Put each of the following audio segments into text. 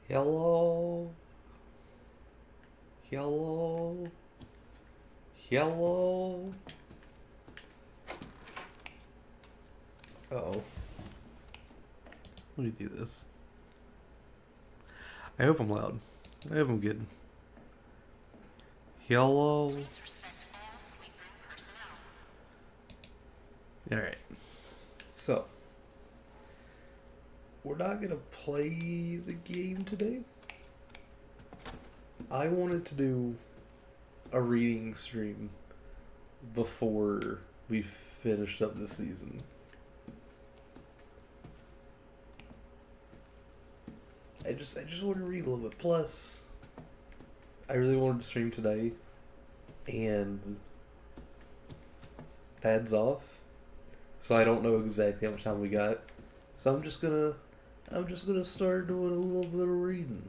Hello? Hello? Hello? Uh-oh. Let me do this. I hope I'm loud. I hope I'm good. Hello? Alright. So, we're not gonna play the game today. I wanted to do a reading stream before we finished up this season. I just want to read a little bit. Plus, I really wanted to stream today, and Dad's off, so I don't know exactly how much time we got. So I'm just gonna start doing a little bit of reading.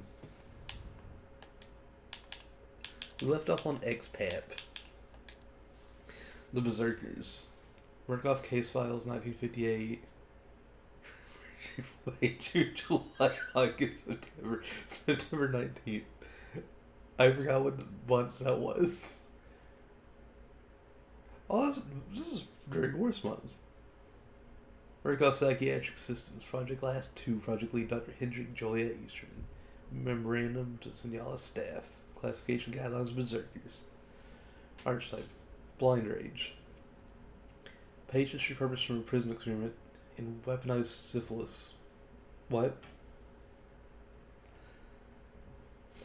We left off on XPAP. The Berserkers. Work off case files 1958. June, July, August, September 19th. I forgot what month that was. Oh, this is during Worst Month. Work off Psychiatric Systems. Project Last 2. Project Lead Dr. Hendrik Joliet Eastern. Memorandum to Signala Staff. Classification Guidelines of Berserkers. Archetype. Blind Rage. Patients repurposed from a prison experiment in weaponized syphilis. What?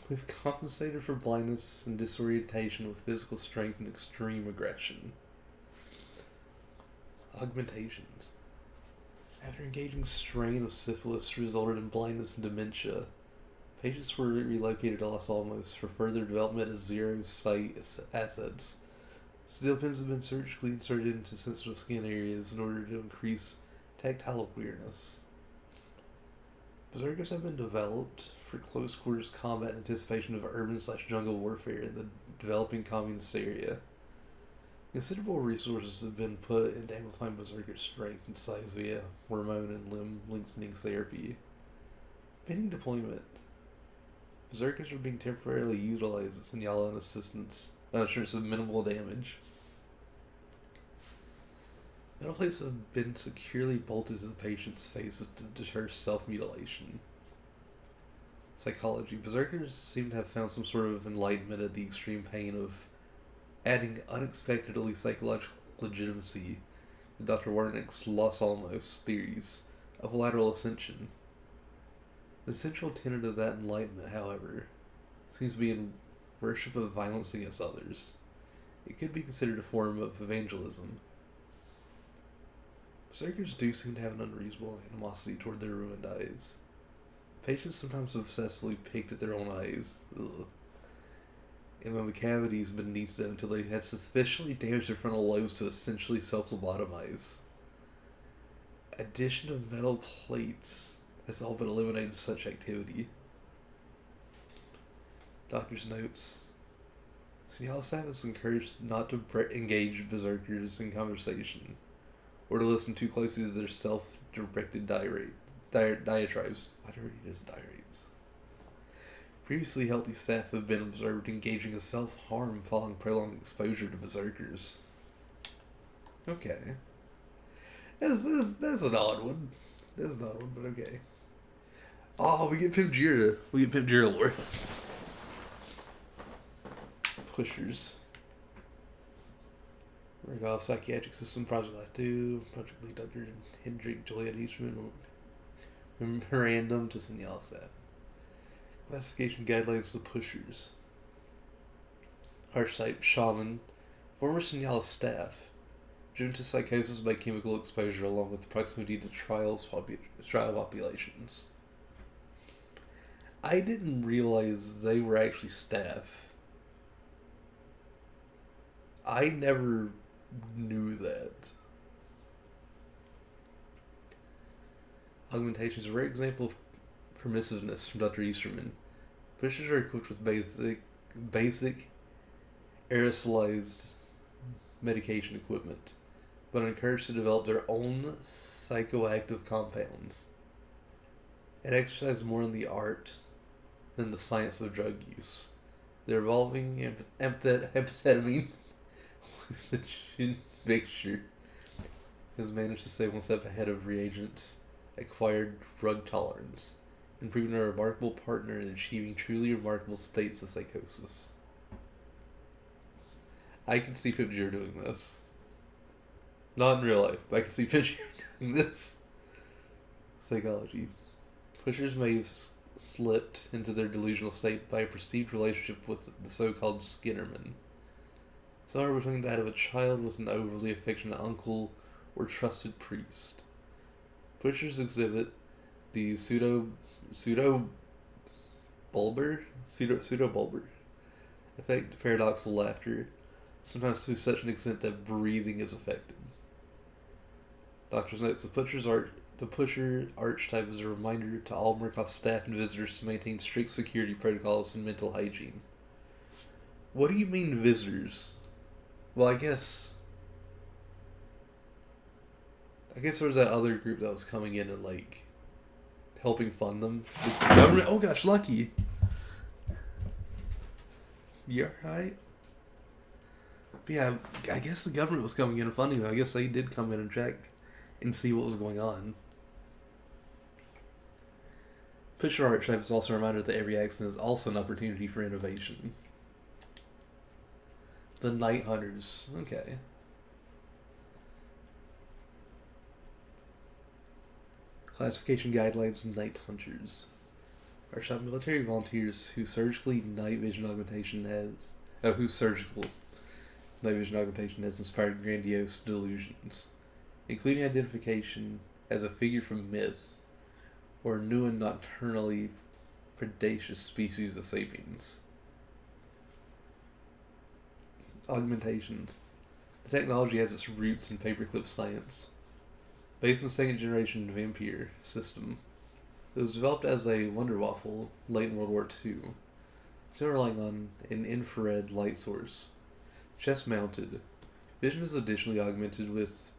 We've compensated for blindness and disorientation with physical strength and extreme aggression. Augmentations. After engaging strain of syphilis resulted in blindness and dementia, patients were relocated to Los Alamos for further development as zero sight assets. Steel pins have been surgically inserted into sensitive skin areas in order to increase tactile awareness. Berserkers have been developed for close quarters combat in anticipation of urban/jungle warfare in the developing communist area. Considerable resources have been put into amplifying Berserker's strength and size via hormone and limb lengthening therapy. Pending deployment, Berserkers are being temporarily utilized as Signala and assurance of minimal damage. Metal plates have been securely bolted to the patient's faces to deter self-mutilation. Psychology. Berserkers seem to have found some sort of enlightenment at the extreme pain of adding unexpectedly psychological legitimacy to Dr. Warnick's Los Alamos theories of lateral ascension. The central tenet of that enlightenment, however, seems to be in worship of violence against others. It could be considered a form of evangelism. Berserkers do seem to have an unreasonable animosity toward their ruined eyes. Patients sometimes obsessively picked at their own eyes, and then the cavities beneath them until they had sufficiently damaged their frontal lobes to essentially self-lobotomize. Addition of metal plates has all but eliminated such activity. Doctor's notes. Signal staff is encouraged not to engage berserkers in conversation, or to listen too closely to their self-directed diatribes. Why do I read it as diaries? Previously healthy staff have been observed engaging in self-harm following prolonged exposure to berserkers. Okay. That's an odd one. That's an odd one, but okay. Oh, we get Pimp Jira. We get Pimp Jira lore. Pushers. Work off Psychiatric System, Project Last 2, Project Lead Dr. Hendrik Joliet Eastman, Memorandum to Signal Staff. Classification Guidelines to Pushers. Archetype Shaman, former Signal staff, driven to psychosis by chemical exposure along with proximity to trial populations. I didn't realize they were actually staff. I never knew that. Augmentation is a rare example of permissiveness from Dr. Easterman. Pushers are equipped with basic aerosolized medication equipment, but are encouraged to develop their own psychoactive compounds and exercise more in the art than the science of drug use. The evolving amphetamine hallucinogen mixture has managed to stay one step ahead of reagents' acquired drug tolerance, and proving a remarkable partner in achieving truly remarkable states of psychosis. I can see Picture doing this. Not in real life, but I can see Picture doing this. Psychology. Pushers may have slipped into their delusional state by a perceived relationship with the so-called Skinnerman. Somewhere between that of a child with an overly affectionate uncle or trusted priest. Pushers exhibit the pseudo bulbar effect, paradoxical laughter, sometimes to such an extent that breathing is affected. Doctor's notes: the pusher archetype is a reminder to all Murkoff staff and visitors to maintain strict security protocols and mental hygiene. What do you mean, visitors? Well, I guess there was that other group that was coming in and, like, helping fund them. The government. Oh gosh, Lucky. You alright? Yeah, I guess the government was coming in and funding them. I guess they did come in and check and see what was going on. Pusher archetype is also a reminder that every accident is also an opportunity for innovation. The Night Hunters. Okay. Classification guidelines of Night Hunters. Archetype military volunteers whose surgical night vision augmentation has inspired grandiose delusions, including identification as a figure from myth or new and nocturnally predaceous species of sapiens. Augmentations. The technology has its roots in paperclip science. Based on the second generation Vampire system, it was developed as a Wonder Waffle late in World War II, still relying on an infrared light source. Chest mounted. Vision is additionally augmented with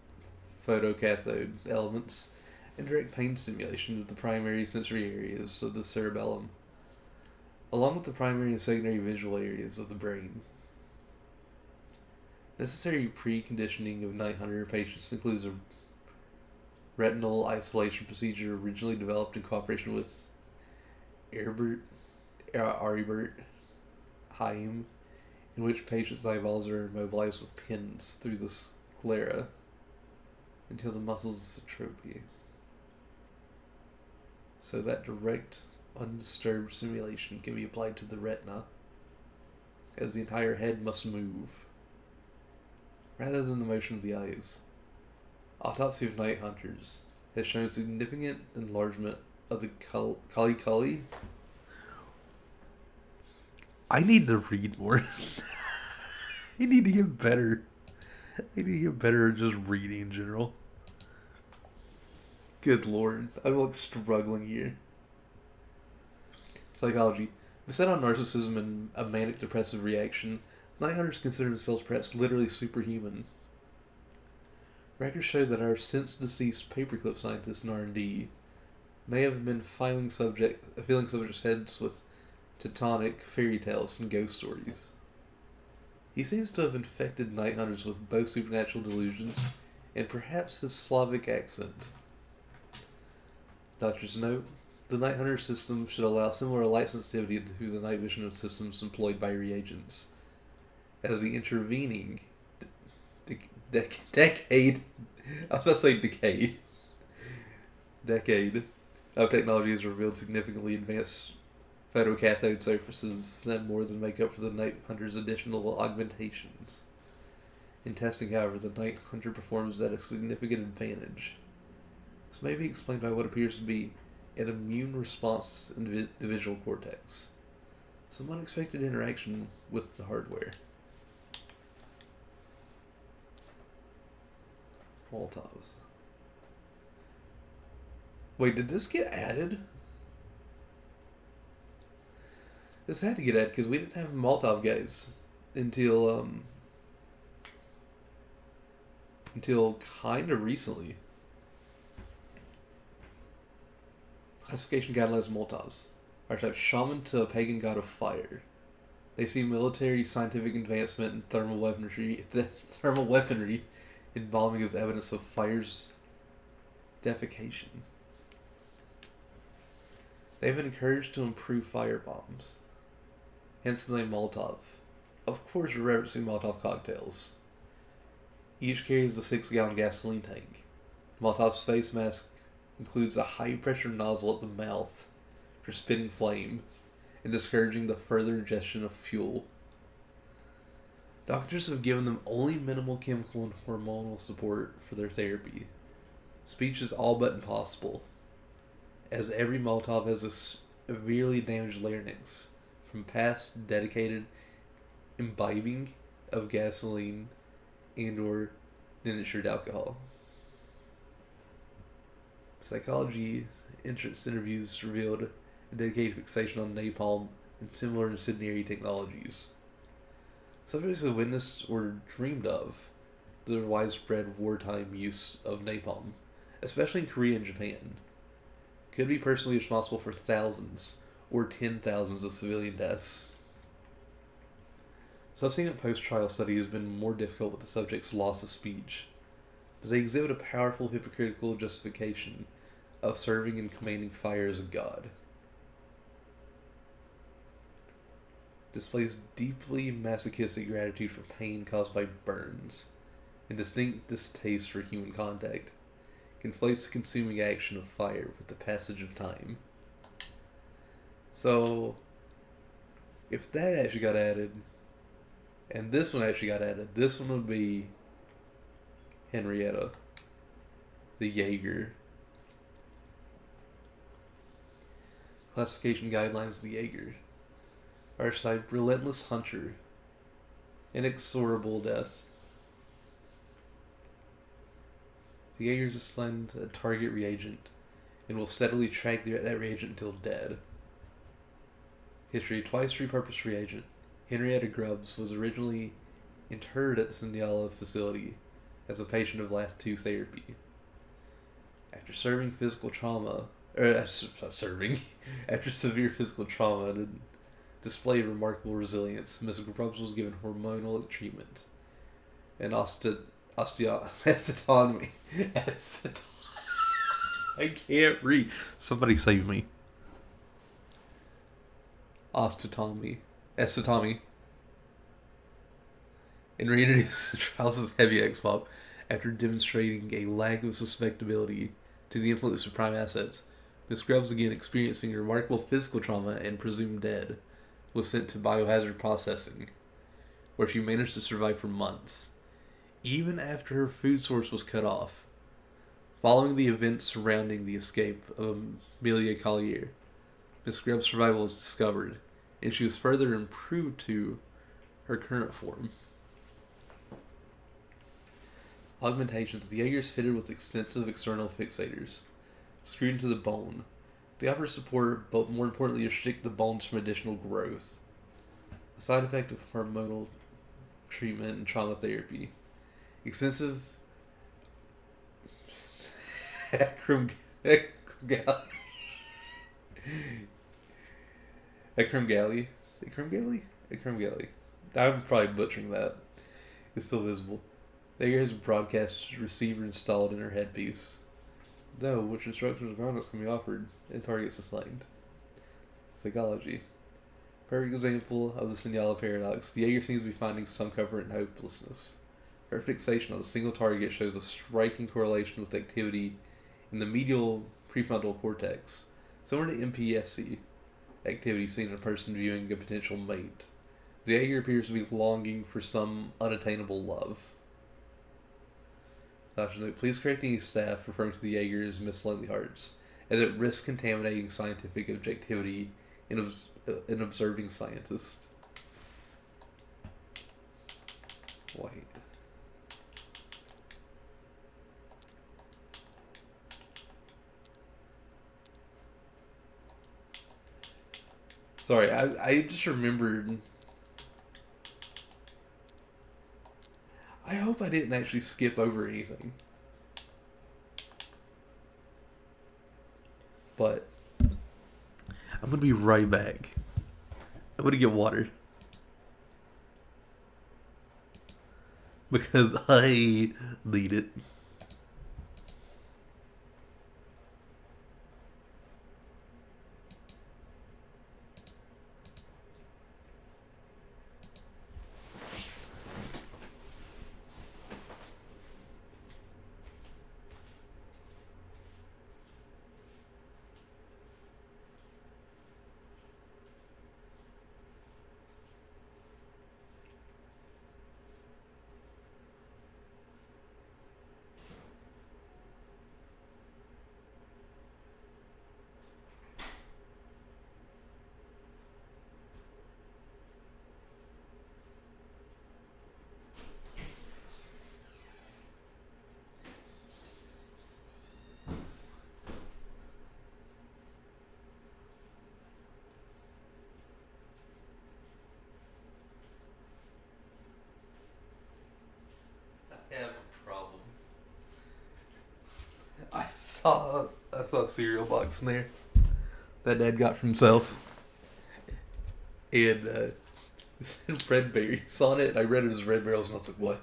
photocathode elements and direct pain stimulation of the primary sensory areas of the cerebellum, along with the primary and secondary visual areas of the brain. Necessary preconditioning of Night Hunter patients includes a retinal isolation procedure originally developed in cooperation with Aribert Haim, in which patients' eyeballs are immobilized with pins through the sclera until the muscles atrophy. So that direct, undisturbed stimulation can be applied to the retina, as the entire head must move, rather than the motion of the eyes. Autopsy of Night Hunters has shown significant enlargement of the Kali. I need to read more. I need to get better. I need to get better at just reading in general. Good lord. I'm like struggling here. Psychology. Beset on narcissism and a manic depressive reaction, Night Hunters consider themselves perhaps literally superhuman. Records show that our since-deceased paperclip scientists in R&D may have been filling subjects' heads with Teutonic fairy tales and ghost stories. He seems to have infected Night Hunters with both supernatural delusions and perhaps his Slavic accent. Doctor's note: the Night Hunter system should allow similar light sensitivity to the night vision systems employed by reagents, as the intervening decade of technology has revealed significantly advanced photocathode surfaces that more than make up for the Night Hunter's additional augmentations. In testing, however, the Night Hunter performs at a significant advantage. This may be explained by what appears to be an immune response in the visual cortex, some unexpected interaction with the hardware. Molotovs. Wait, did this get added? This had to get added because we didn't have Molotov guys until kind of recently. Classification guidelines of Molotovs. Archetype shaman to a pagan god of fire. They see military scientific advancement in thermal weaponry embalming as evidence of fire's defecation. They've been encouraged to improve fire bombs, hence the name Molotov. Of course, referencing Molotov cocktails. Each carries a 6-gallon gasoline tank. Molotov's face mask includes a high-pressure nozzle at the mouth for spitting flame and discouraging the further ingestion of fuel. Doctors have given them only minimal chemical and hormonal support for their therapy. Speech is all but impossible, as every Molotov has a severely damaged larynx from past dedicated imbibing of gasoline and or denatured alcohol. Psychology interest interviews revealed a dedicated fixation on napalm and similar incendiary technologies. Subjects have witnessed or dreamed of the widespread wartime use of napalm, especially in Korea and Japan. Could be personally responsible for thousands or 10,000s of civilian deaths. Subsequent post-trial study has been more difficult with the subject's loss of speech, but they exhibit a powerful hypocritical justification of serving and commanding fire as a god. Displays deeply masochistic gratitude for pain caused by burns, and distinct distaste for human contact. Conflates the consuming action of fire with the passage of time. So, if that actually got added, and this one actually got added, this one would be Henrietta, the Jaeger. Classification guidelines of the Jaeger. Archetype, relentless hunter. Inexorable death. The Jaeger is assigned a target reagent and will steadily track that reagent until dead. History, twice repurposed reagent. Henrietta Grubbs was originally interred at the Sandiala facility as a patient of Lath 2 therapy. After serving physical trauma, after severe physical trauma and displayed remarkable resilience, Ms. Grubbs was given hormonal treatment and osteotomy. I can't read. Somebody save me. Osteotomy. And reintroduced the trials as heavy X-Pop after demonstrating a lack of susceptibility to the influence of prime assets. Miss Grubbs, again experiencing remarkable physical trauma and presumed dead, was sent to biohazard processing, where she managed to survive for months, even after her food source was cut off. Following the events surrounding the escape of Amelia Collier, Miss Grubbs' survival was discovered, and she was further improved to her current form. Augmentations. The Jaeger is fitted with extensive external fixators, screwed into the bone. They offer support, but more importantly, restrict the bones from additional growth. A side effect of hormonal treatment and trauma therapy. Extensive acromegaly. I'm probably butchering that. It's still visible. The Jaeger has a broadcast receiver installed in her headpiece, though which instructions and guidance can be offered and targets assigned. Psychology. Perfect example of the Sandiala paradox. The Jaeger seems to be finding some comfort in hopelessness. Her fixation on a single target shows a striking correlation with activity in the medial prefrontal cortex, similar to MPFC activity seen in a person viewing a potential mate. The Jaeger appears to be longing for some unattainable love. Please correct any staff referring to the Jaeger as Miss Lonely Hearts, as it risks contaminating scientific objectivity in an observing scientist. Wait. Sorry, I just remembered. I hope I didn't actually skip over anything. But I'm gonna be right back. I'm gonna get water. Because I need it. I have a problem. I saw a cereal box in there that Dad got for himself, and it said red berries on it. I read it as red barrels, and I was like, "What?"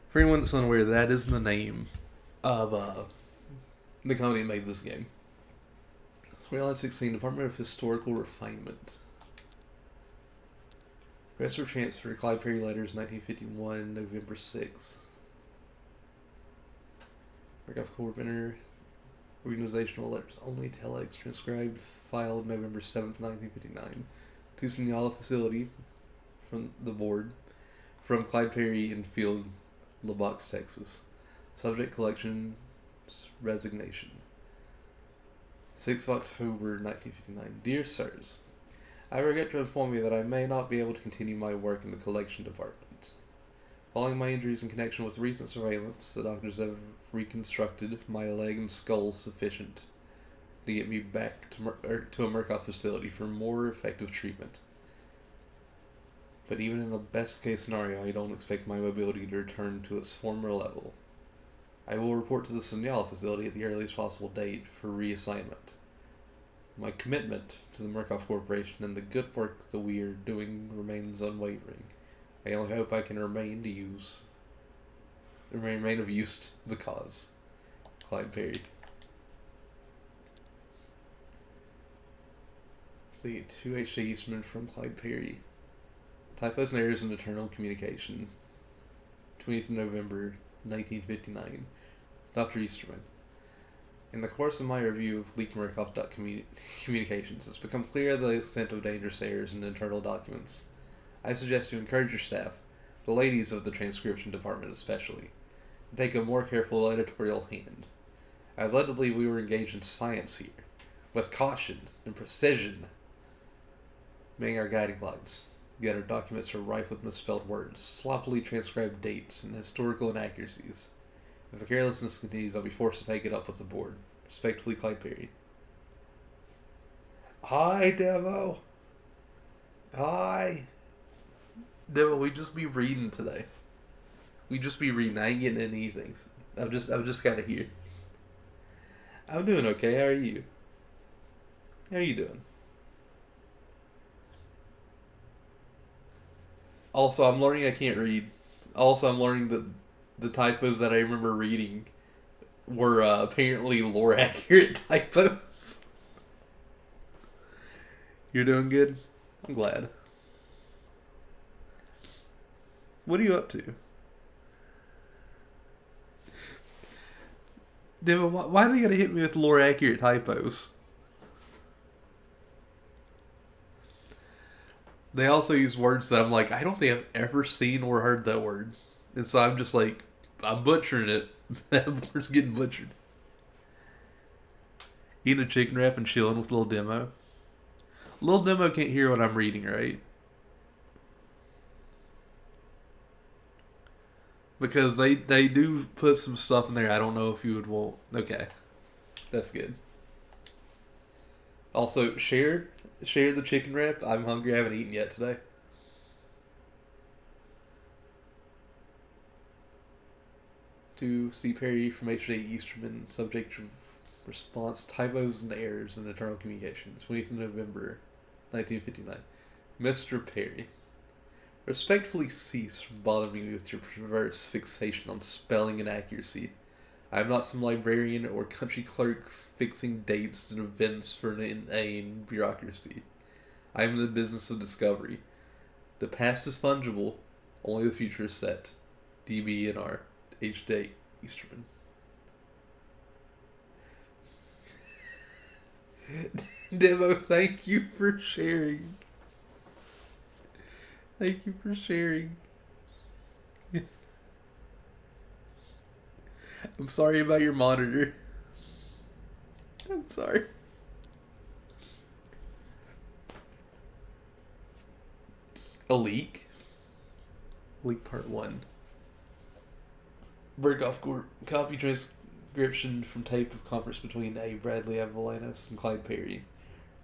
For anyone that's unaware, that is the name of the company that made this game. Reality 16, Department of Historical Refinement. Request for transfer, Clyde Perry Letters, 1951, November 6th. Markov Coordinator, Organizational Letters Only, Telex, transcribed, filed November 7th, 1959. To Signala Facility, from the board, from Clyde Perry in Field, Lubbock, Texas. Subject Collection, Resignation. 6th of October, 1959. Dear Sirs, I regret to inform you that I may not be able to continue my work in the collection department. Following my injuries in connection with recent surveillance, the doctors have reconstructed my leg and skull sufficient to get me back to a Murkoff facility for more effective treatment. But even in a best-case scenario, I don't expect my mobility to return to its former level. I will report to the Signal facility at the earliest possible date for reassignment. My commitment to the Murkoff Corporation and the good work that we are doing remains unwavering. I only hope I can remain of use to the cause. Clyde Perry. See, 2 H. Eastman from Clyde Perry. Typos and errors in internal communication. 20th November, 1959. Dr. Easterman. In the course of my review of leaked Murkoff communications, it's become clear the extent of dangerous errors in internal documents. I suggest you encourage your staff, the ladies of the transcription department especially, to take a more careful editorial hand. I was led to believe we were engaged in science here, with caution and precision being our guiding lights. Yet our documents are rife with misspelled words, sloppily transcribed dates, and historical inaccuracies. If the carelessness continues, I'll be forced to take it up with the board. Respectfully, Clyde Perry. Hi, Devo. Hi. Devo, we just be reading today. We just be reading. I ain't getting anything. I'm just kind of here. I'm doing okay. How are you? How are you doing? Also, I'm learning I can't read. Also, I'm learning that the typos that I remember reading were apparently lore accurate typos. You're doing good? I'm glad. What are you up to? Dude, why do they gotta hit me with lore accurate typos? They also use words that I'm like, I don't think I've ever seen or heard that word. And so I'm just like, I'm butchering it. That word's getting butchered. Eating a chicken wrap and chilling with little Demo. Little Demo can't hear what I'm reading, right? Because they do put some stuff in there I don't know if you would want. Okay. That's good. Also, share the chicken wrap. I'm hungry. I haven't eaten yet today. to C. Perry from H.J. Easterman, subject to response, typos and errors in internal communication, 20th of November, 1959. Mr. Perry, respectfully cease from bothering me with your perverse fixation on spelling inaccuracy. I am not some librarian or country clerk fixing dates and events for an inane bureaucracy. I am in the business of discovery. The past is fungible, only the future is set. DBNR, H.J. Easterman. Demo, thank you for sharing. Thank you for sharing. I'm sorry about your monitor. I'm sorry. A leak? Leak part 1. Burkoff Court. Copy transcription from tape of conference between A. Bradley Avalanos and Clyde Perry.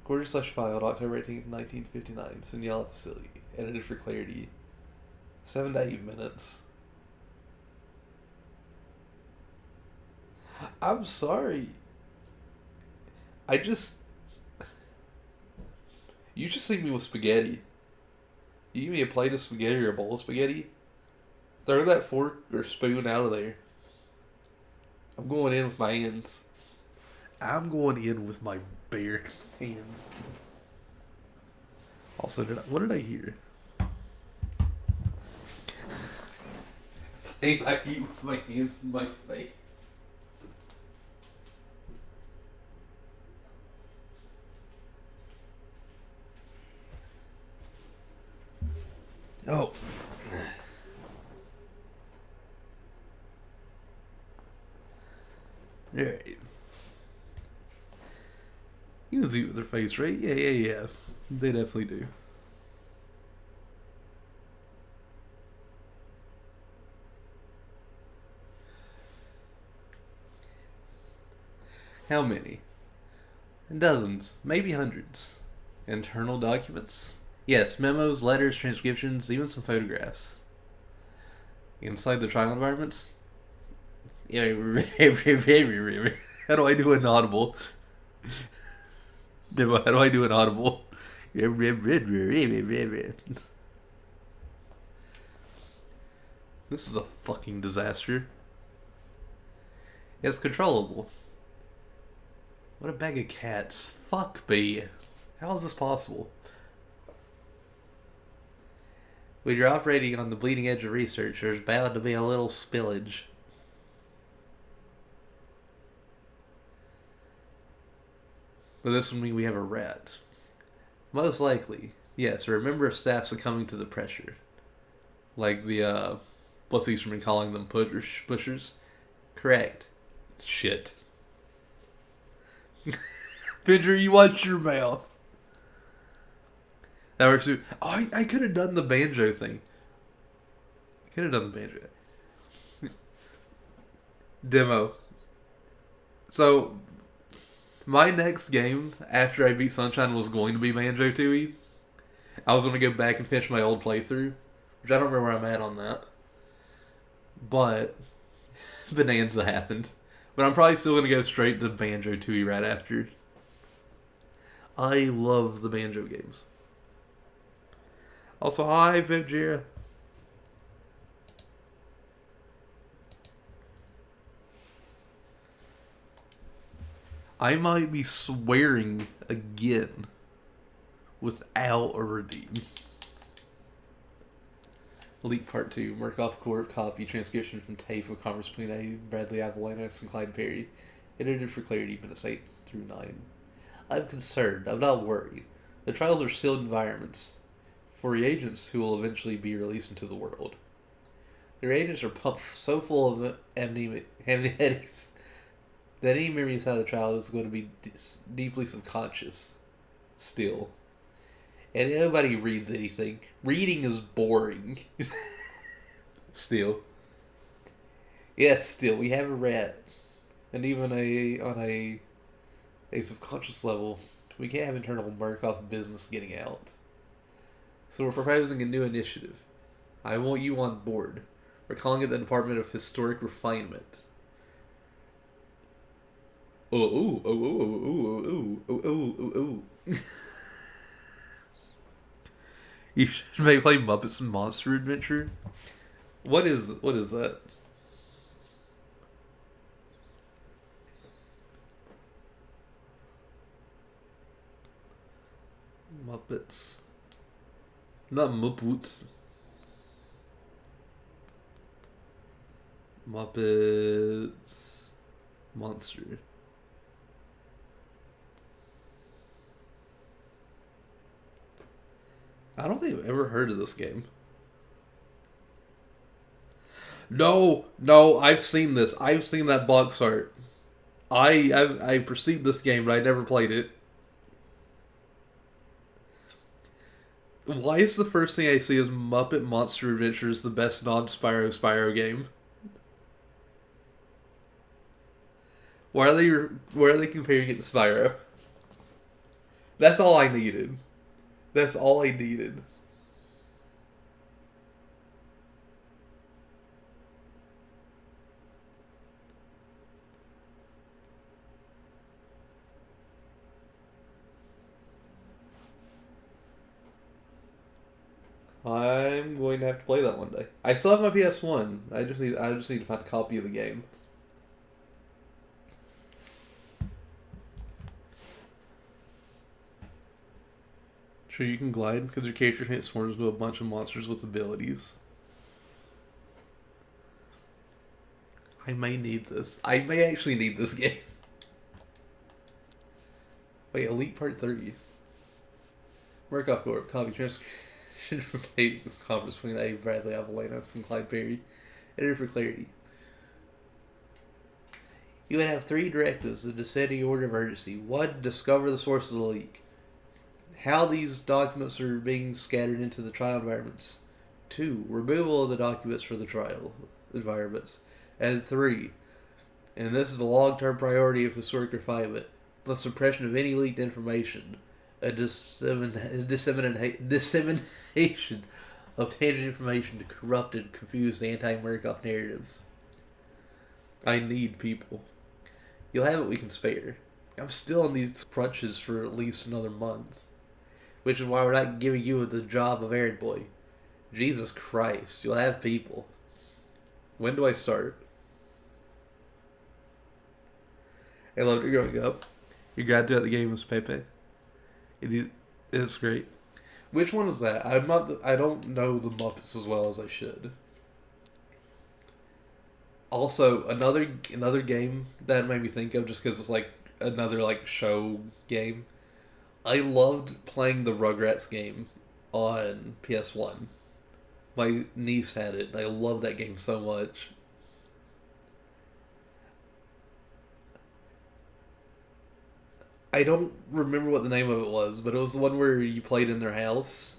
Recorded/filed October 18th, 1959. Signal facility. Edited for clarity. 7 to 8 minutes. I'm sorry. You just see me with spaghetti. You give me a plate of spaghetti or a bowl of spaghetti, throw that fork or spoon out of there. I'm going in with my hands. I'm going in with my bare hands. Also, what did I hear? Saying I eat with my hands in my face. Oh. Alright. You can see it with their face, right? Yeah. They definitely do. How many? Dozens, maybe hundreds. Internal documents? Yes, memos, letters, transcriptions, even some photographs. Inside the trial environments? How do I do an audible? How do I do an audible? This is a fucking disaster. It's controllable. What a bag of cats. Fuck me. How is this possible? When you're operating on the bleeding edge of research, there's bound to be a little spillage. But this would mean we have a rat. Most likely. Yes, or a member of staff succumbing to the pressure. Like the, what's Easterman calling them? Pushers? Correct. Shit. Pedro, you watch your mouth. That works too. Oh, I could have done the banjo thing. Demo. So, my next game after I beat Sunshine was going to be Banjo-Tooie. I was going to go back and finish my old playthrough, which I don't remember where I'm at on that. But Bonanza happened. But I'm probably still going to go straight to Banjo-Tooie right after. I love the Banjo games. Also, hi, Vibjira. I might be swearing again without a redeem. Leak Part 2. Murkoff Court copy transcription from tape of conference between A. Bradley Avalanos and Clyde Perry. Edited for clarity, minutes 8 through 9. I'm concerned. I'm not worried. The trials are sealed environments for reagents who will eventually be released into the world. The reagents are pumped so full of amnetics that any memory inside the trial is going to be deeply subconscious. Still. And nobody reads anything. Reading is boring. Still. Yes, still. We have a rat. And even on a subconscious level, we can't have internal Murkoff business getting out. So we're proposing a new initiative. I want you on board. We're calling it the Department of Historic Refinement. Oh, ooh, oh, ooh, ooh, ooh, ooh, ooh, ooh, ooh. You should maybe play Muppets and Monster Adventure. What is that? Muppets. Not Muppets. Muppets. Monster. I don't think I've ever heard of this game. No, I've seen this. I've seen that box art. I perceived this game, but I never played it. Why is the first thing I see is Muppet Monster Adventures the best non-Spyro game? Why are they comparing it to Spyro? That's all I needed. That's all I needed. I'm going to have to play that one day. I still have my PS1. I just need to find a copy of the game. Sure, you can glide because your character transforms into a bunch of monsters with abilities. I may need this. I may actually need this game. Wait, Elite Part 30. Murkoff Corp. Copy transcription from tape of conference between A. Bradley Avalanos and Clyde Perry. Editor for clarity. You would have 3 directives: the descending order of urgency. 1. Discover the source of the leak. How these documents are being scattered into the trial environments. 2. Removal of the documents for the trial environments. And 3. And this is a long-term priority of historic refinement: the suppression of any leaked information, a dissemination of tangent information to corrupt and confuse anti-Murkoff narratives. I need people. You'll have what we can spare. I'm still on these crutches for at least another month, which is why we're not giving you the job of errand boy. Jesus Christ, you'll have people. When do I start? I loved it growing up. Your guide throughout the game was Pepe. It's great. Which one is that? I don't know the Muppets as well as I should. Also, another game that made me think of, just because it's like another like show game. I loved playing the Rugrats game on PS1. My niece had it, and I loved that game so much. I don't remember what the name of it was, but it was the one where you played in their house.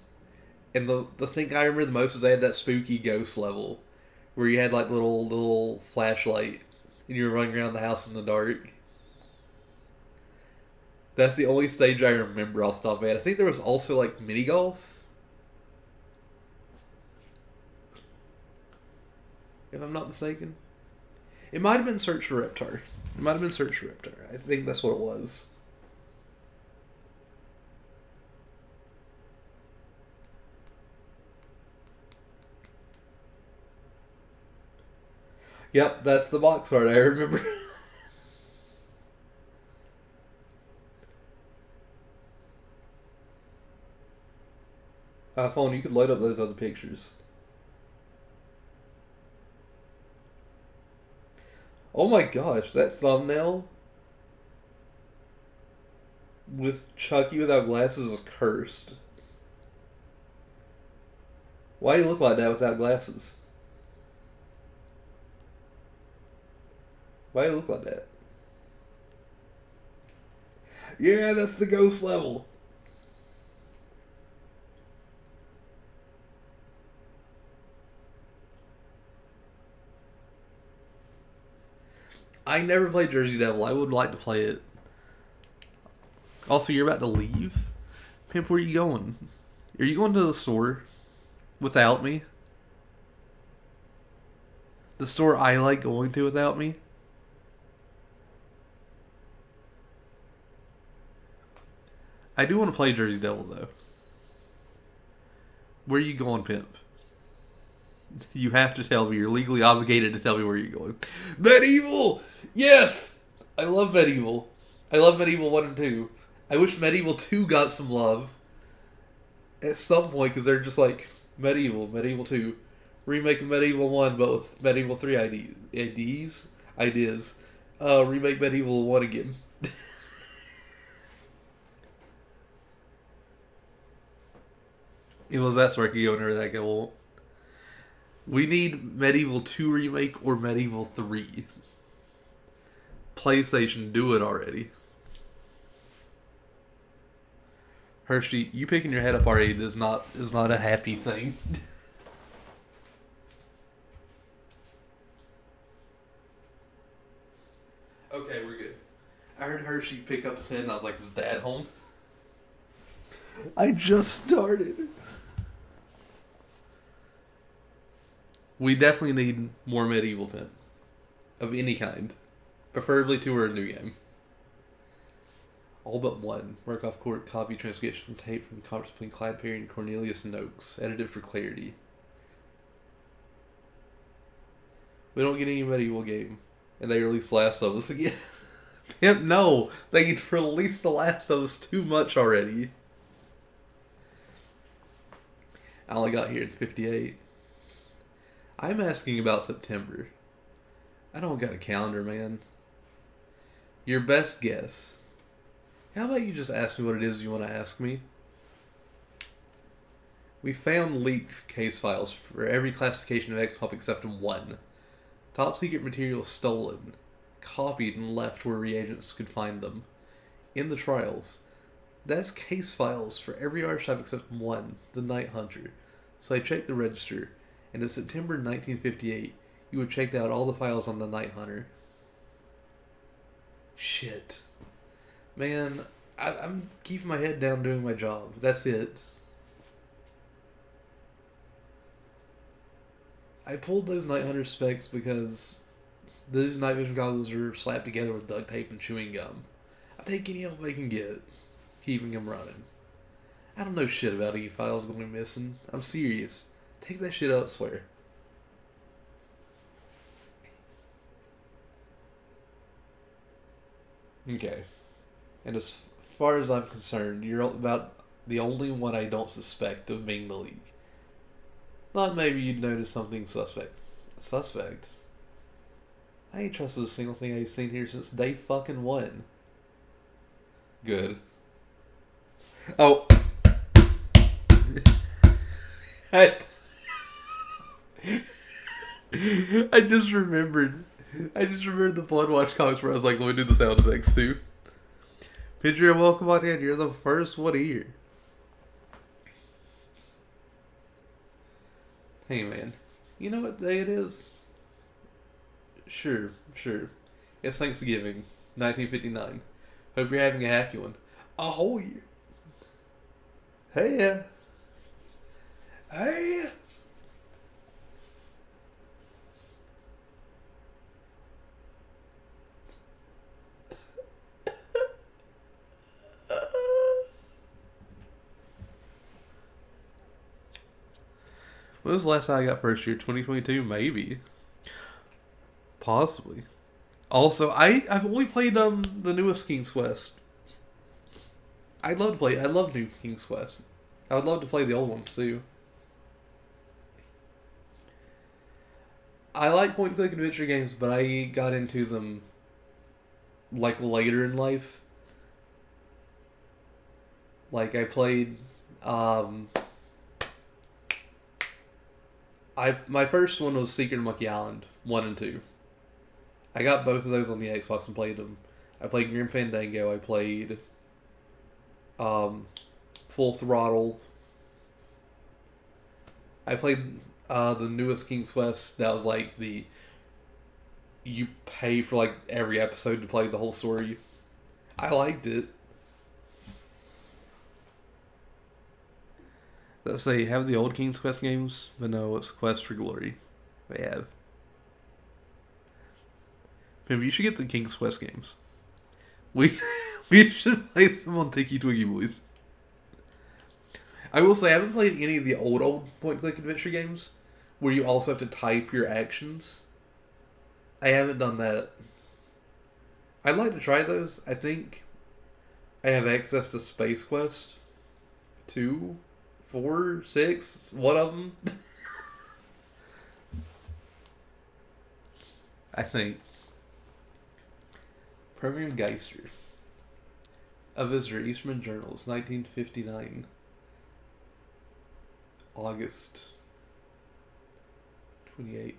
And the thing I remember the most is they had that spooky ghost level where you had like little flashlight and you were running around the house in the dark. That's the only stage I remember off the top of my head. I think there was also like mini golf, if I'm not mistaken. It might have been Search for Reptar. I think that's what it was. Yep, that's the box art I remember. Phone, you could load up those other pictures. Oh my gosh, that thumbnail with Chucky without glasses is cursed. Why do you look like that without glasses? Why do you look like that? Yeah, that's the ghost level. I never played Jersey Devil. I would like to play it. Also, you're about to leave? Pimp, where are you going? Are you going to the store without me? The store I like going to without me. I do want to play Jersey Devil though. Where are you going, pimp? You have to tell me. You're legally obligated to tell me where you're going. Medieval! Yes! I love Medieval. I love Medieval 1 and 2. I wish Medieval 2 got some love at some point, because they're just like, Medieval 2. Remake of Medieval 1, but with Medieval 3 ideas. Remake Medieval 1 again. It was that so I could go whenever that go on. We need Medieval 2 remake or Medieval 3. PlayStation, do it already. Hershey, you picking your head up already is not a happy thing. Okay, we're good. I heard Hershey pick up his head and I was like, is Dad home? I just started. We definitely need more Medieval pen. Of any kind. Preferably 2 or a new game. All but one. Murkoff Court copy transcription from tape from the conference between Clyde Perry and Cornelius Noakes. Edited for clarity. We don't get any Medieval game. And they released Last of Us again. No! They released The Last of Us too much already. I only got here at 58. I'm asking about September. I don't got a calendar, man. Your best guess. How about you just ask me what it is you want to ask me? We found leaked case files for every classification of XPOP except 1. Top secret material stolen. Copied and left where reagents could find them. In the trials. That's case files for every archetype except 1, the Night Hunter. So I checked the register, and in September 1958, you had checked out all the files on the Night Hunter. Shit. Man, I'm keeping my head down doing my job. That's it. I pulled those Night Hunter specs because those night vision goggles are slapped together with duct tape and chewing gum. I take any help I can get, keeping them running. I don't know shit about any files going missing. I'm serious. Take that shit elsewhere. Okay. And as far as I'm concerned, you're about the only one I don't suspect of being the leak. Thought maybe you'd notice something suspect. Suspect? I ain't trusted a single thing I've seen here since day fucking 1. Good. Oh. I just remembered. The Bloodwatch comics where I was like, let me do the sound effects too. Picture, welcome on in. You're the first one here. Hey man, you know what day it is? Sure. It's Thanksgiving, 1959. Hope you're having a happy one. A whole year. Hey. When was the last time I got first year? 2022? Maybe. Possibly. Also, I've only played the newest King's Quest. I love new King's Quest. I would love to play the old ones too. I like point and click adventure games, but I got into them like later in life. Like I played my first one was Secret of Monkey Island 1 and 2. I got both of those on the Xbox and played them. I played Grim Fandango. I played Full Throttle. I played the newest King's Quest. That was like you pay for like every episode to play the whole story. I liked it. Let's say have the old King's Quest games, but no, it's Quest for Glory. They have. Maybe you should get the King's Quest games. We we should play them on Tiki Twiggy Boys. I will say I haven't played any of the old point-click adventure games where you also have to type your actions. I haven't done that. I'd like to try those. I think I have access to Space Quest 2, 4, 6, one of them. I think. Program Geister. A Visitor, Eastman Journals, 1959. August 28th.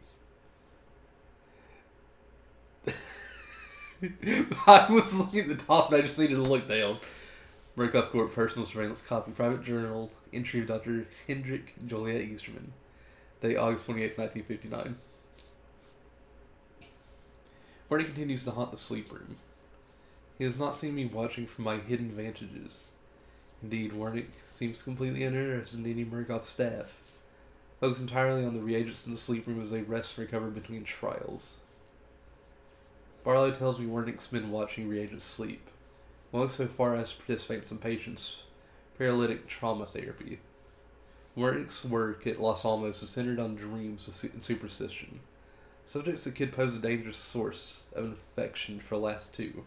I was looking at the top and I just needed to look down. Murkoff Court, Personal Surveillance Copy, Private Journal, Entry of Dr. Hendrik Joliet Easterman. Day August 28th, 1959. Barney continues to haunt the sleep room. He has not seen me watching from my hidden vantages. Indeed, Warnick seems completely uninterested in any Murkoff staff, focused entirely on the reagents in the sleep room as they rest and recover between trials. Barlow tells me Warnick's been watching reagents sleep, going so far as to participate in some patients' paralytic trauma therapy. Warnick's work at Los Alamos is centered on dreams and superstition, subjects that could pose a dangerous source of infection for last two.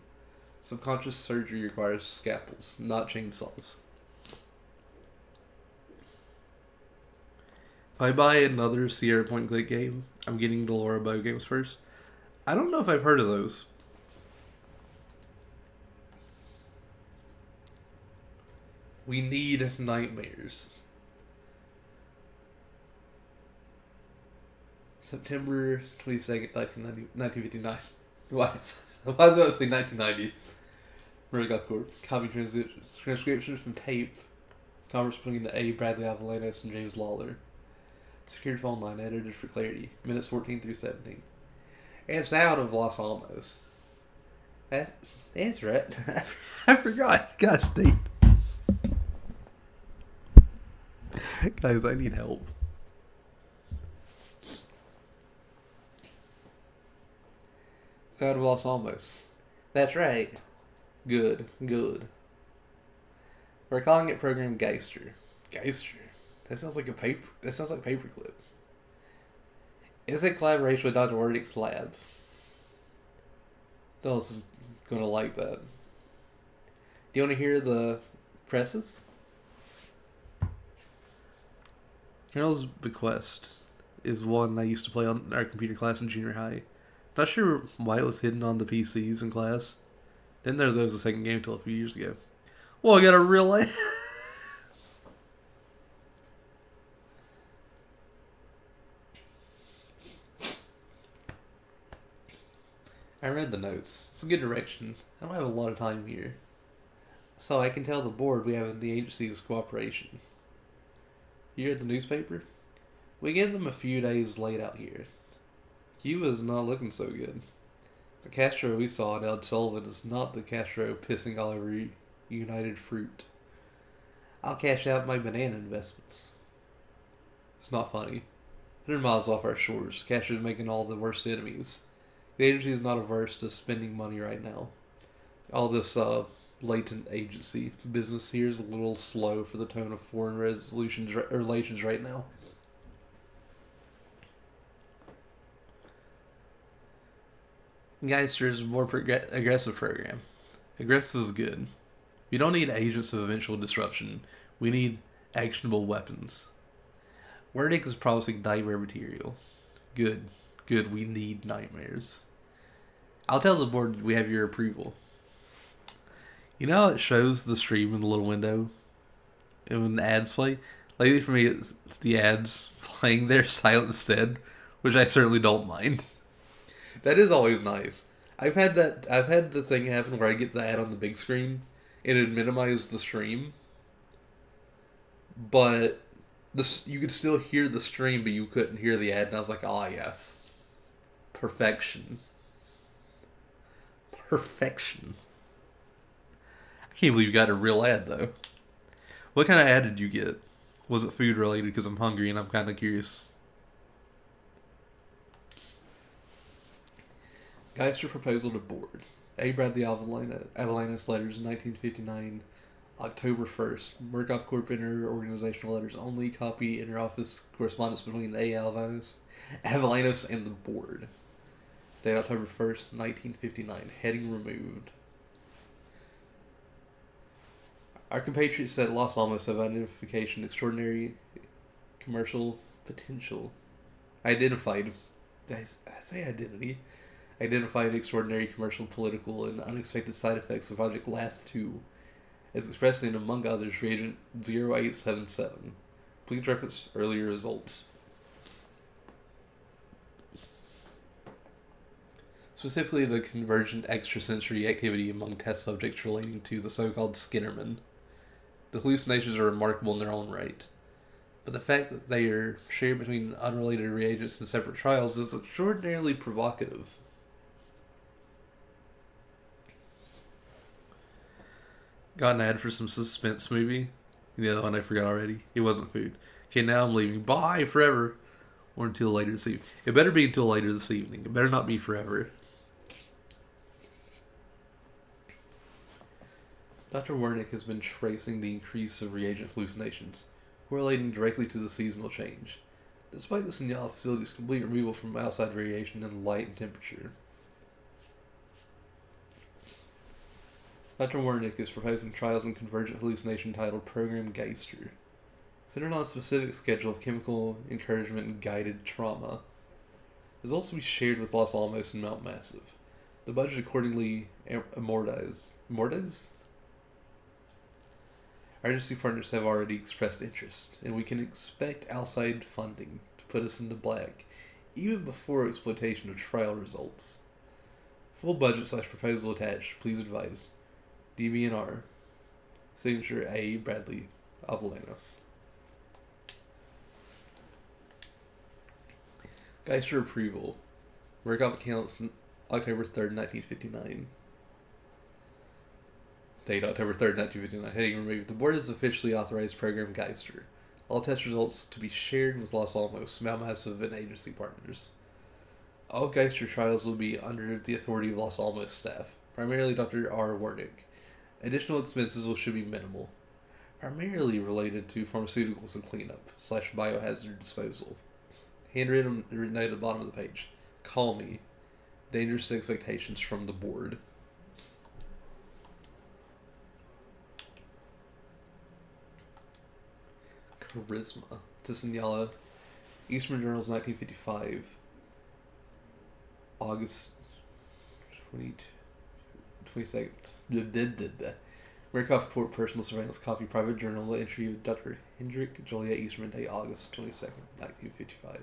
Subconscious surgery requires scalpels, not chainsaws. If I buy another Sierra Point Click game, I'm getting the Laura Bow games first. I don't know if I've heard of those. We need nightmares. September 22nd, 1959. Why was I say 1990? Murkoff Court. Copy transcriptions from tape. Conference between A. Bradley Avalanes and James Lawler. Secured phone line edited for clarity. Minutes 14 through 17. It's out of Los Alamos. That's right. I forgot. Gosh, dang. Guys, I need help. It's out of Los Alamos. That's right. Good. We're calling it Program Geister. Geister? That sounds like paperclip. It's a collaboration with Dr. Warnick's lab. Who else is gonna like that? Do you want to hear the presses? Colonel's Bequest is one I used to play on our computer class in junior high. Not sure why it was hidden on the PCs in class. Didn't know there was a second game until a few years ago. Well, I got a real life. I read the notes. It's a good direction. I don't have a lot of time here. So I can tell the board we have the agency's cooperation. You read the newspaper? We get them a few days late out here. Cuba's not looking so good. The Castro we saw in El Sullivan is not the Castro pissing all over United Fruit. I'll cash out my banana investments. It's not funny. 100 miles off our shores, Castro's making all the worst enemies. The agency is not averse to spending money right now. All this latent agency business here is a little slow for the tone of foreign relations right now. Geister is a more aggressive program. Aggressive is good. We don't need agents of eventual disruption. We need actionable weapons. Wernick is promising nightmare material. Good. We need nightmares. I'll tell the board we have your approval. You know how it shows the stream in the little window? And when the ads play? Lately for me, it's the ads playing there silent instead, which I certainly don't mind. That is always nice. I've had the thing happen where I get the ad on the big screen, and it minimizes the stream. But you could still hear the stream, but you couldn't hear the ad, and I was like, yes. Perfection. I can't believe you got a real ad, though. What kind of ad did you get? Was it food related? Because I'm hungry and I'm kind of curious. Geister proposal to board. A. Bradley Avellanos letters, 1959, October 1st. Murkoff Corp. Inter-organizational letters only. Copy inter-office correspondence between A. Avellanos and the board. Date October 1st, 1959. Heading removed. Our compatriots at Los Alamos have identification extraordinary commercial potential. Identified. Did I say identity? Identified extraordinary commercial, political, and unexpected side effects of Project Lath 2, as expressed in, among others, reagent 0877. Please reference earlier results. Specifically, the convergent extrasensory activity among test subjects relating to the so-called Skinnerman. The hallucinations are remarkable in their own right, but the fact that they are shared between unrelated reagents in separate trials is extraordinarily provocative. Got an ad for some suspense movie. The other one I forgot already. It wasn't food. Okay, now I'm leaving. Bye forever. Or until later this evening. It better be until later this evening. It better not be forever. Dr. Wernick has been tracing the increase of reagent hallucinations, correlating directly to the seasonal change, despite the Signal facility's complete removal from outside variation in light and temperature. Dr. Wernick is proposing trials in convergent hallucination titled Program Geister, centered on a specific schedule of chemical encouragement and guided trauma. It is also to be shared with Los Alamos and Mount Massive. The budget accordingly amortized. Amortized? Our agency partners have already expressed interest, and we can expect outside funding to put us in the black, even before exploitation of trial results. Full budget/proposal attached. Please advise. DBNR. Signature A. Bradley Avellanos. Geister approval. Workoff accounts October 3rd, 1959. Date October 3rd, 1959. Heading removed. The board has officially authorized Program Geister. All test results to be shared with Los Alamos, Mount Massive, and agency partners. All Geister trials will be under the authority of Los Alamos staff, primarily Dr. R. Wernick. Additional expenses should be minimal, primarily related to pharmaceuticals and cleanup/biohazard disposal. Handwritten note at the bottom of the page. Call me. Dangerous expectations from the board. Charisma. To Signala. Eastern Journals, 1955. August 22nd. Murkoff Port Personal Surveillance Copy Private Journal entry of Dr. Hendrik Joliet Eastman, day August 22nd, 1955.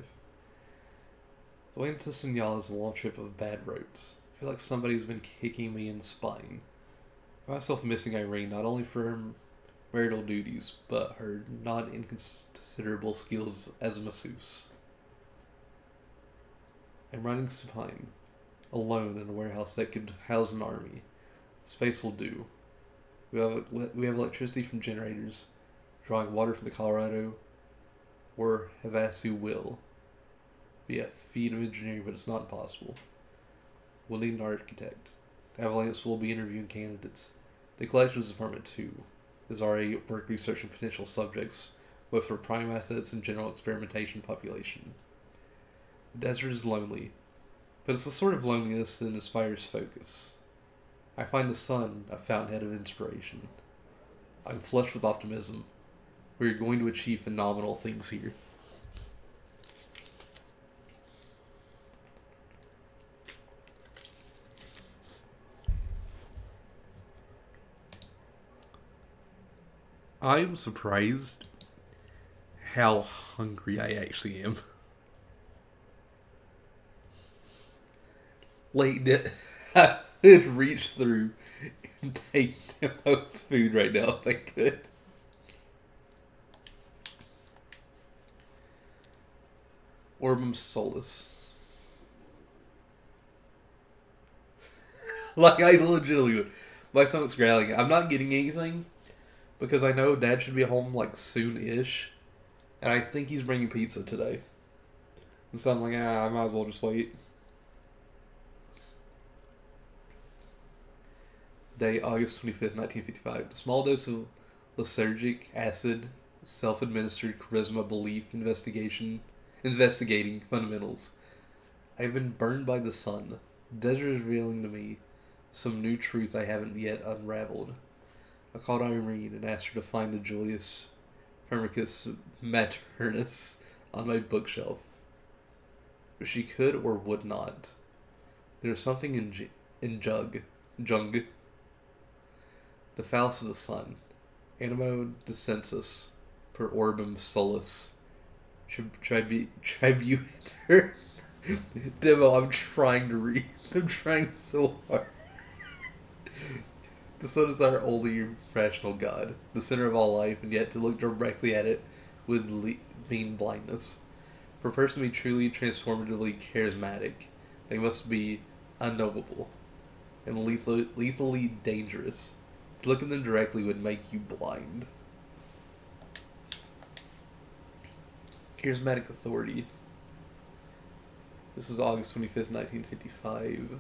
The way into Signal is a long trip of bad roads. I feel like somebody's been kicking me in the spine. I find myself missing Irene not only for her marital duties, but her not inconsiderable skills as a masseuse. I'm running supine, alone in a warehouse that could house an army. Space will do. We have electricity from generators, drawing water from the Colorado, or Havasu will. Be a feat of engineering, but it's not impossible. We'll need an architect. Avalanche will be interviewing candidates. The collections department, too, is already at work researching potential subjects, both for prime assets and general experimentation population. The desert is lonely, but it's the sort of loneliness that inspires focus. I find the sun a fountainhead of inspiration. I'm flushed with optimism. We are going to achieve phenomenal things here. I'm surprised how hungry I actually am. I could reach through and take the most food right now if I could. Orbum Solus. Like, I legitimately, my stomach's growling. I'm not getting anything because I know Dad should be home, like, soon-ish. And I think he's bringing pizza today. And so I'm like, I might as well just wait. Day, August 25th, 1955. The small dose of lysergic acid, self-administered charisma belief investigating fundamentals. I have been burned by the sun. Desert is revealing to me some new truth I haven't yet unraveled. I called Irene and asked her to find the Julius Firmicus Maternus on my bookshelf. But she could or would not. There is something in Jung, the phallus of the sun, animo descensus per orbum solus, tributor. Demo, I'm trying to read. I'm trying so hard. The sun is our only rational God, the center of all life, and yet to look directly at it would mean blindness. For a person to be truly transformatively charismatic, they must be unknowable and lethally dangerous. To look at them directly would make you blind. Charismatic authority. This is August 25th, 1955.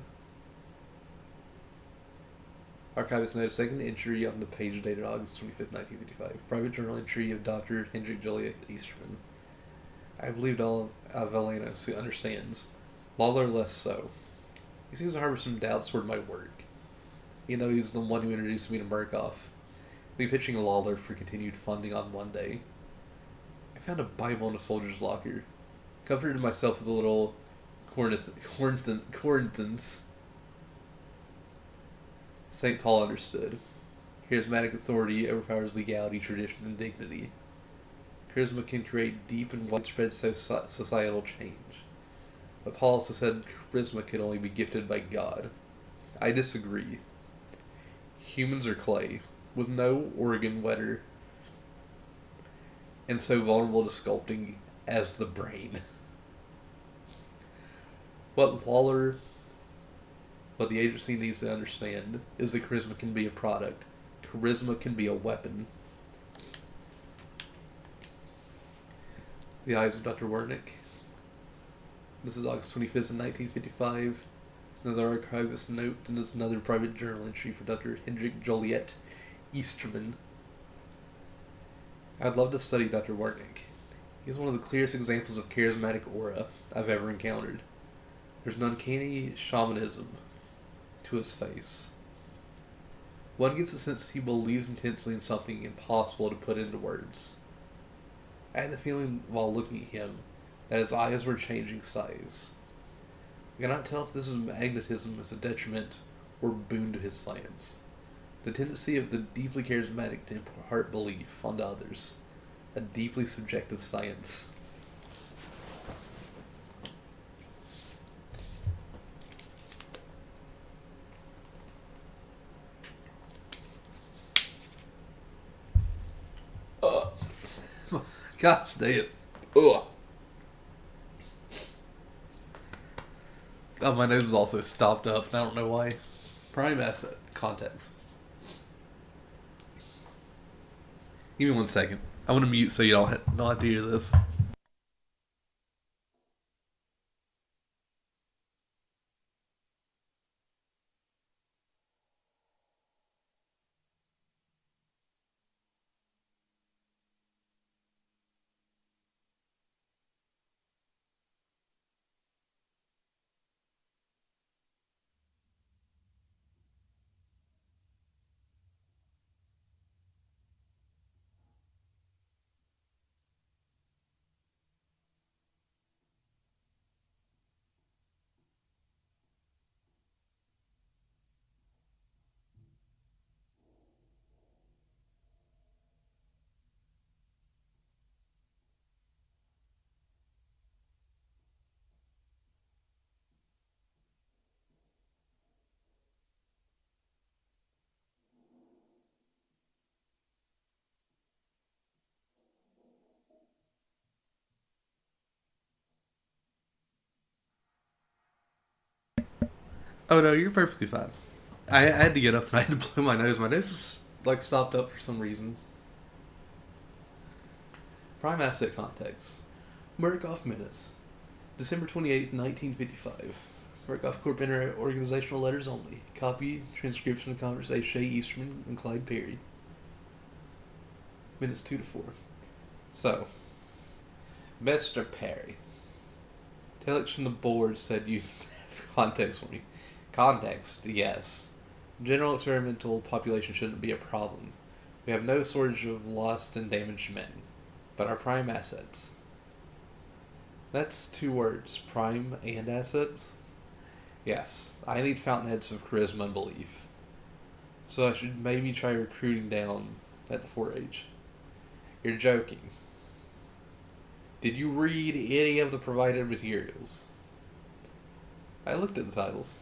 Archivist note, second entry on the page dated August 25th, 1955. Private journal entry of Dr. Hendrik Joliet Easterman. I believed all of Avellanos who understands. Lawler less so. He seems to harbor some doubts toward my work. Even though he's the one who introduced me to Murkoff. I'll be pitching Lawler for continued funding on Monday. I found a Bible in a soldier's locker. Comforted myself with a little Corinthans. St. Paul understood. Charismatic authority overpowers legality, tradition, and dignity. Charisma can create deep and widespread societal change. But Paul also said charisma can only be gifted by God. I disagree. Humans are clay, with no organ whether, and so vulnerable to sculpting as the brain. What the agency needs to understand is that charisma can be a product. Charisma can be a weapon. The Eyes of Dr. Wernick. This is August 25th, 1955. It's another archivist note, and it's another private journal entry for Dr. Hendrik Joliet Easterman. I'd love to study Dr. Wernick. He's one of the clearest examples of charismatic aura I've ever encountered. There's an uncanny shamanism to his face. One gets a sense he believes intensely in something impossible to put into words. I had the feeling while looking at him that his eyes were changing size. I cannot tell if this is magnetism as a detriment or boon to his science. The tendency of the deeply charismatic to impart belief onto others. A deeply subjective science. Gosh damn. Ugh. Oh, my nose is also stopped up, and I don't know why. Prime asset context. Give me 1 second. I want to mute so you don't have to hear this. Oh no, you're perfectly fine. I had to get up and I had to blow my nose. My nose is like stopped up for some reason. Prime asset context. Murkoff minutes. December 28th, 1955. Murkoff Corp Inter organizational letters only. Copy, transcription of conversation, Shay Easterman and Clyde Perry. Minutes 2 to 4. So, Mr. Perry. Telex from the board said you have context for me. Context, yes. General experimental population shouldn't be a problem. We have no shortage of lost and damaged men. But our prime assets. That's 2 words, prime and assets? Yes, I need fountainheads of charisma and belief. So I should maybe try recruiting down at the 4-H. You're joking. Did you read any of the provided materials? I looked at the titles.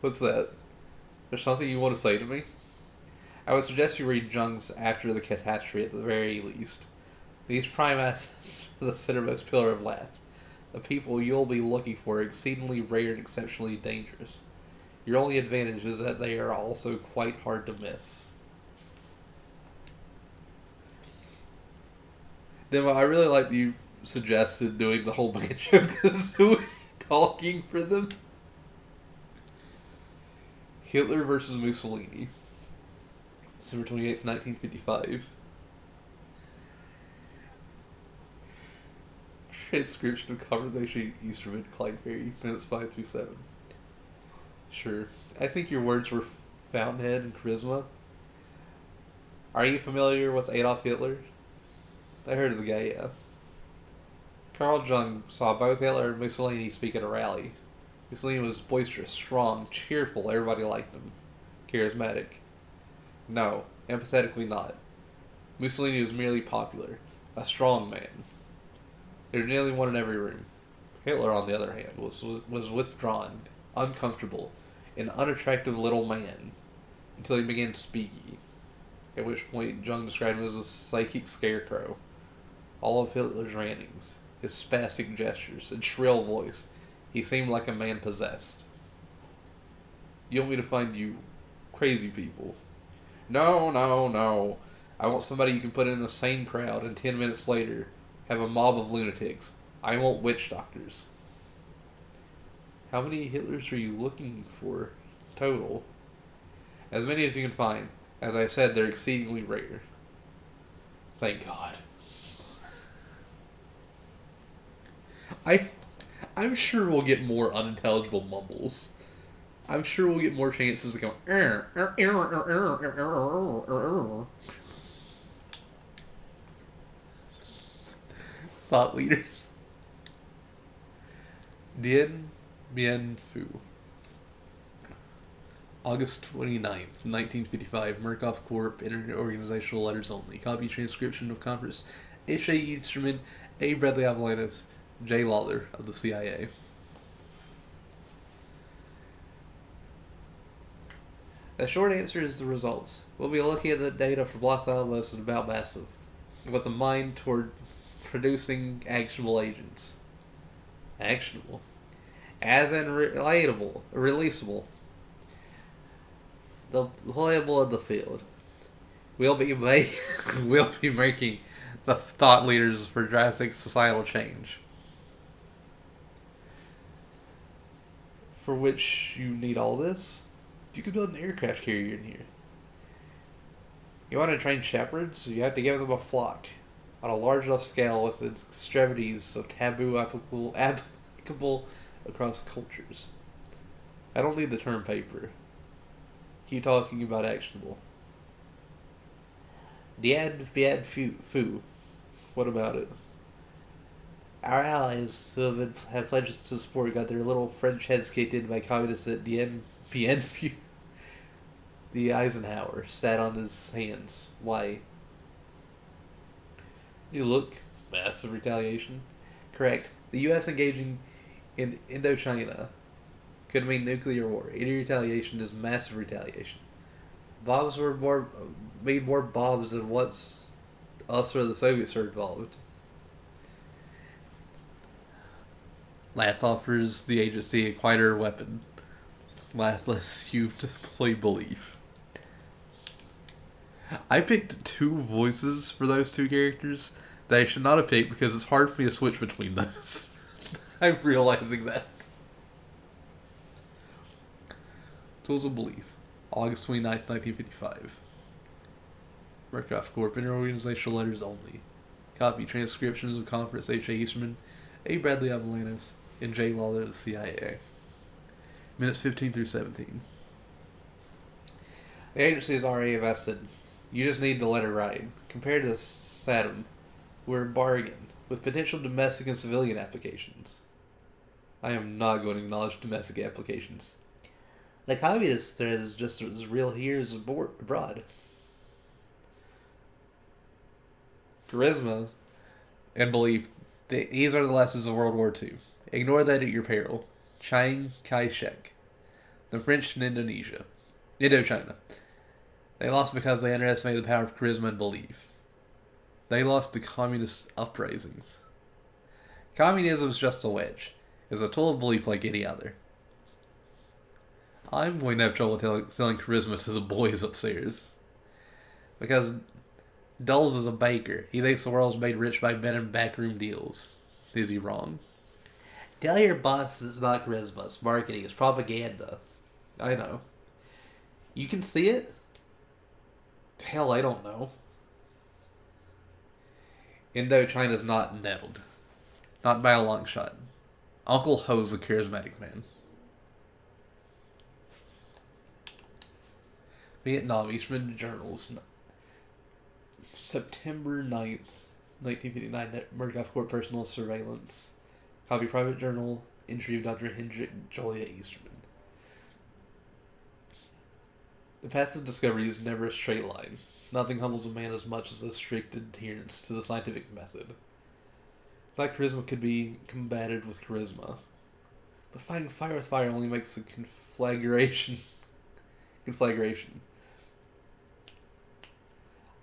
What's that? There's something you want to say to me? I would suggest you read Jung's After the Catastrophe at the very least. These prime assets are the centermost pillar of Lath. The people you'll be looking for are exceedingly rare and exceptionally dangerous. Your only advantage is that they are also quite hard to miss. Demo, I really like that you suggested doing the whole banjo kazooie talking for them. Hitler versus Mussolini. December 28th, 1955. Transcription of conversation Easterman, Clyde Perry, minutes 5 through 7. Sure. I think your words were fountainhead and charisma. Are you familiar with Adolf Hitler? I heard of the guy, yeah. Carl Jung saw both Hitler and Mussolini speak at a rally. Mussolini was boisterous, strong, cheerful, everybody liked him. Charismatic. No, empathetically not. Mussolini was merely popular, a strong man. There was nearly one in every room. Hitler, on the other hand, was withdrawn, uncomfortable, an unattractive little man, until he began speaking, at which point Jung described him as a psychic scarecrow. All of Hitler's rantings, his spastic gestures, and shrill voice, he seemed like a man possessed. You want me to find you crazy people? No, no, no. I want somebody you can put in a sane crowd and 10 minutes later have a mob of lunatics. I want witch doctors. How many Hitlers are you looking for total? As many as you can find. As I said, they're exceedingly rare. Thank God. I'm sure we'll get more unintelligible mumbles. I'm sure we'll get more chances to go. Thought leaders. Dien Bien Phu. August 29th, 1955. Murkoff Corp. Internet organizational letters only. Copy transcription of conference. H.A. Easterman, A. Bradley Avalanis, J. Lawler of the CIA. The short answer is the results. We'll be looking at the data for Los Alamos and about Massive, with a mind toward producing actionable agents. Actionable. As in relatable, releasable. Deployable in the field. We'll be making the thought leaders for drastic societal change. For which you need all this? You could build an aircraft carrier in here. You want to train shepherds? You have to give them a flock on a large enough scale with the extremities of taboo applicable across cultures. I don't need the term paper. Keep talking about actionable. Dien Bien Phu. What about it? Our allies who have pledged to support got their little French heads kicked in by communists at Dien Bien Phu. The Eisenhower sat on his hands. Why? You look. Massive retaliation. Correct. The U.S. engaging in Indochina could mean nuclear war. Any retaliation is massive retaliation. Bombs made more bombs than once us or the Soviets are involved. Lath offers the agency a quieter weapon. Lath lets you deploy belief. I picked 2 voices for those 2 characters, that I should not have picked because it's hard for me to switch between those. I'm realizing that. Tools of Belief, August 29th, 1955. Murkoff Corp. Interorganizational letters only. Copy transcriptions of Conference H. A. Easterman, A. Bradley Avalanos, and J. Lawler of the CIA. Minutes 15 through 17. The agency is already invested. You just need to let it ride. Compared to Saddam, we're a bargain, with potential domestic and civilian applications. I am not going to acknowledge domestic applications. The communist threat is just as real here as abroad. Charisma and belief. These are the lessons of World War II. Ignore that at your peril. Chiang Kai-shek. The French in Indochina. They lost because they underestimated the power of charisma and belief. They lost to communist uprisings. Communism is just a wedge. It's a tool of belief like any other. I'm going to have trouble selling charisma to the boys upstairs. Because Dulles is a baker. He thinks the world's made rich by men and backroom deals. Is he wrong? Tell your boss it's not charisma. It's marketing. It's propaganda. I know. You can see it? Hell, I don't know. Indochina's not nettled. Not by a long shot. Uncle Ho's a charismatic man. Vietnam, Eastman Journals. September 9th, 1959, Murkoff Court Personal Surveillance. Copy Private Journal, entry of Dr. Hendrik Joliet Easterman. The path of discovery is never a straight line. Nothing humbles a man as much as a strict adherence to the scientific method. That charisma could be combated with charisma. But fighting fire with fire only makes a conflagration.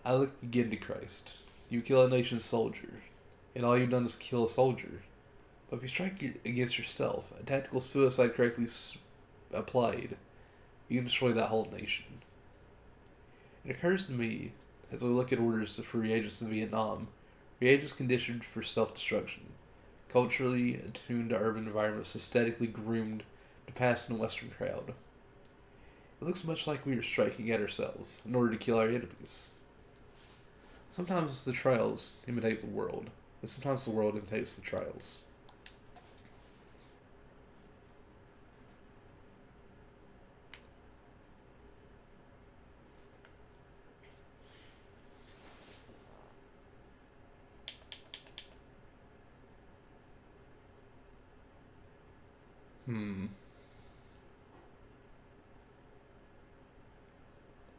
I look again to Christ. You kill a nation's soldier, and all you've done is kill a soldier. But if you strike against yourself, a tactical suicide correctly applied, you can destroy that whole nation. It occurs to me, as I look at orders for reagents in Vietnam, reagents conditioned for self-destruction, culturally attuned to urban environments, aesthetically groomed to pass in a Western crowd. It looks much like we are striking at ourselves in order to kill our enemies. Sometimes the trials imitate the world, and sometimes the world imitates the trials.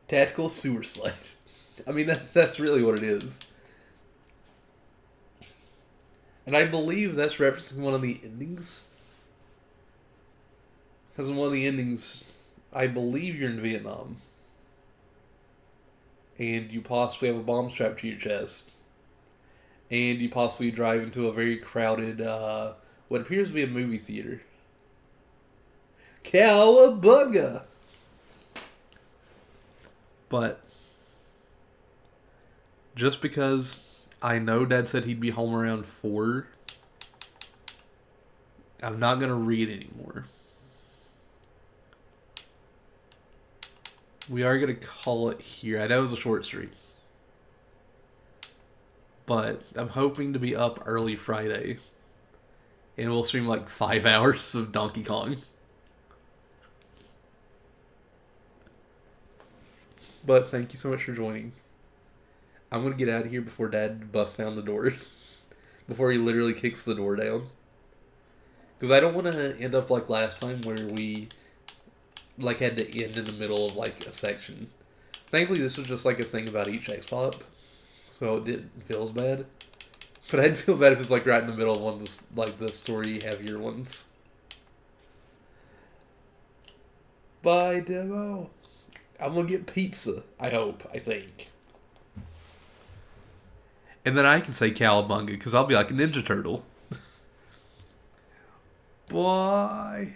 Tactical sewer slide. I mean, that's really what it is. And I believe that's referencing one of the endings. Because in one of the endings, I believe you're in Vietnam. And you possibly have a bomb strapped to your chest. And you possibly drive into a very crowded, what appears to be a movie theater. Cowabunga! But just because I know Dad said he'd be home around 4, I'm not going to read anymore. We are going to call it here. I know it was a short stream. But I'm hoping to be up early Friday. And we'll stream like 5 hours of Donkey Kong. But thank you so much for joining. I'm going to get out of here before Dad busts down the door. Before he literally kicks the door down. Because I don't want to end up like last time where we like had to end in the middle of like a section. Thankfully this was just like a thing about each X-Pop. So it didn't feel as bad. But I'd feel bad if it's like right in the middle of one of the, like the story heavier ones. Bye, Demo. I'm gonna get pizza, I think. And then I can say cowabunga, because I'll be like a Ninja Turtle. Bye.